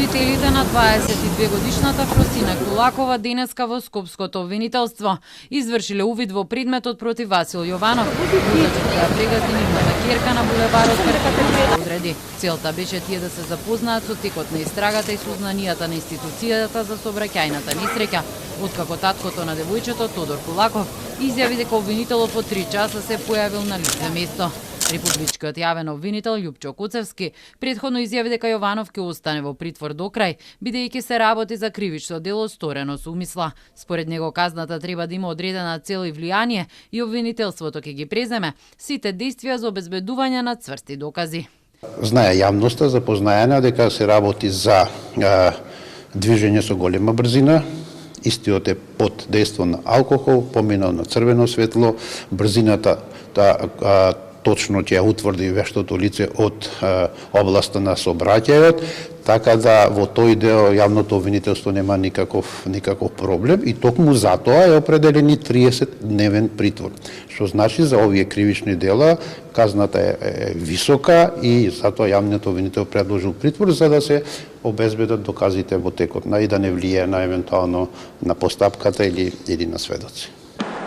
Родителите на 22-годишната Фросина Кулакова денеска во Скопското обвинителство извршиле увид во предметот против Васил Јованов, возачот да прегази нивната ќерка на булеварот Перкатеријата одреди. Целта беше тие да се запознаат со текот на истрагата и сознанијата на институцијата за сообраќајната несреќа, откако таткото на девојчето Тодор Кулаков изјави дека обвинителот во 3 часа се појавил на лице место. Републичкиот јавен обвинител Љупчо Куцевски претходно изјави дека Јованов ќе остане во притвор до крај, бидејќи се работи за кривично дело сторено со умисла. Според него казната треба да има одредена цел и влијание и обвинителството ќе ги преземе сите действија за обезбедување на цврсти докази. Знае јавноста запознаена дека се работи за движење со голема брзина. Истиот е под дејство на алкохол, поминал на црвено светло, брзината точно ќе утврди вештото лице од областа на сообраќајот, така да во тој дел јавното обвинителство нема никаков проблем и токму затоа е определени 30-дневен притвор. Што значи за овие кривични дела казната е висока и затоа јавниот обвинител предложил притвор за да се обезбедат доказите во текот и да не влијае на евентуално на постапката или на сведоци.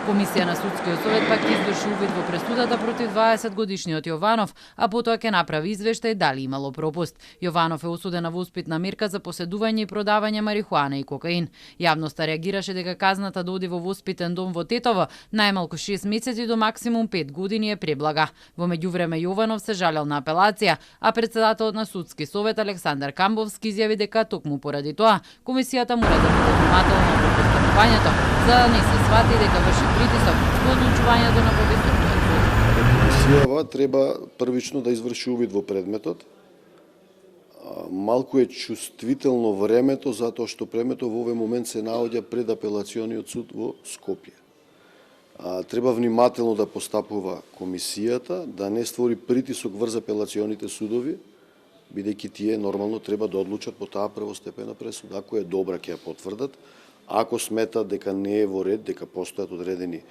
Комисија на Судскиот совет пак изврши увид во пресудата против 20-годишниот Јованов, а потоа ќе направи извештај дали имало пропуст. Јованов е осуден на воспитна мерка за поседување и продавање марихуана и кокаин. Јавноста реагираше дека казната да оди во воспитен дом во Тетово најмалку 6 месеци до максимум 5 години е преблага. Во меѓувреме Јованов се жалел на апелација, а председателот на Судски совет Александар Камбовски изјави дека токму поради тоа комисијата мора да биде внимателна во постапувањето, за да не се свати дека врши притисок во одлучувањето на повистокниот суд. Комисијава треба првично да изврши увид во предметот. Малку е чувствително времето, затоа што предметот во овој момент се наоѓа пред апелациониот суд во Скопје. Треба внимателно да постапува комисијата, да не створи притисок врз апелационите судови, бидејќи тие нормално треба да одлучат по таа првостепена пресуда. Ако е добра, ќе ја потврдат. Ако сметат дека не е во ред, дека постојат одредени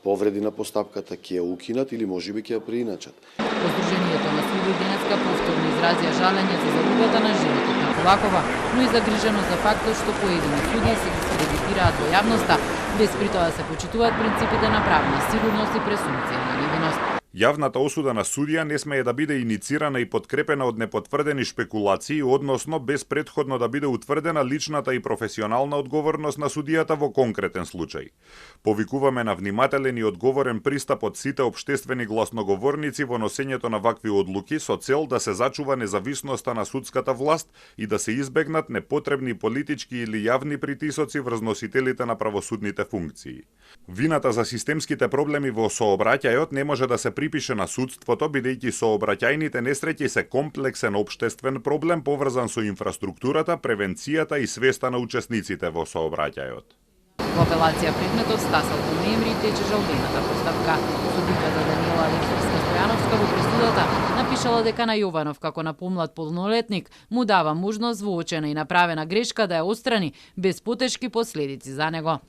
повреди на постапката, ќе ја укинат или можеби ќе ја преиначат. Сдруженијето на суди денеска повторно изразија жалење за загубата на животот на Кулакова, но и загриженост за фактот што поедини суди се дискредитираат во јавноста, без при тоа да се почитуваат принципите на правна сигурност и пресумпција на невиност. Јавната осуда на судија не смее да биде иницирана и подкрепена од непотврдени шпекулации, односно без претходно да биде утврдена личната и професионална одговорност на судијата во конкретен случај. Повикуваме на внимателен и одговорен пристап од сите општествени гласноговорници во носењето на вакви одлуки со цел да се зачува независноста на судската власт и да се избегнат непотребни политички или јавни притисоци врз носителите на правосудните функции. Вината за системските проблеми во сообраќајот не може да се припише на судството, бидејќи сообраќајните несреќи се комплексен општествен проблем поврзан со инфраструктурата, превенцијата и свеста на учесниците во сообраќајот. Во апелација предметот стасал во ноември тече жалбената постапка. Судиката Даниела Алексиевска-Стојановска во пресудата напишала дека на Јованов како на помлад полнолетник му дава можност воочена и направена грешка да ја отстрани без потешки последици за него.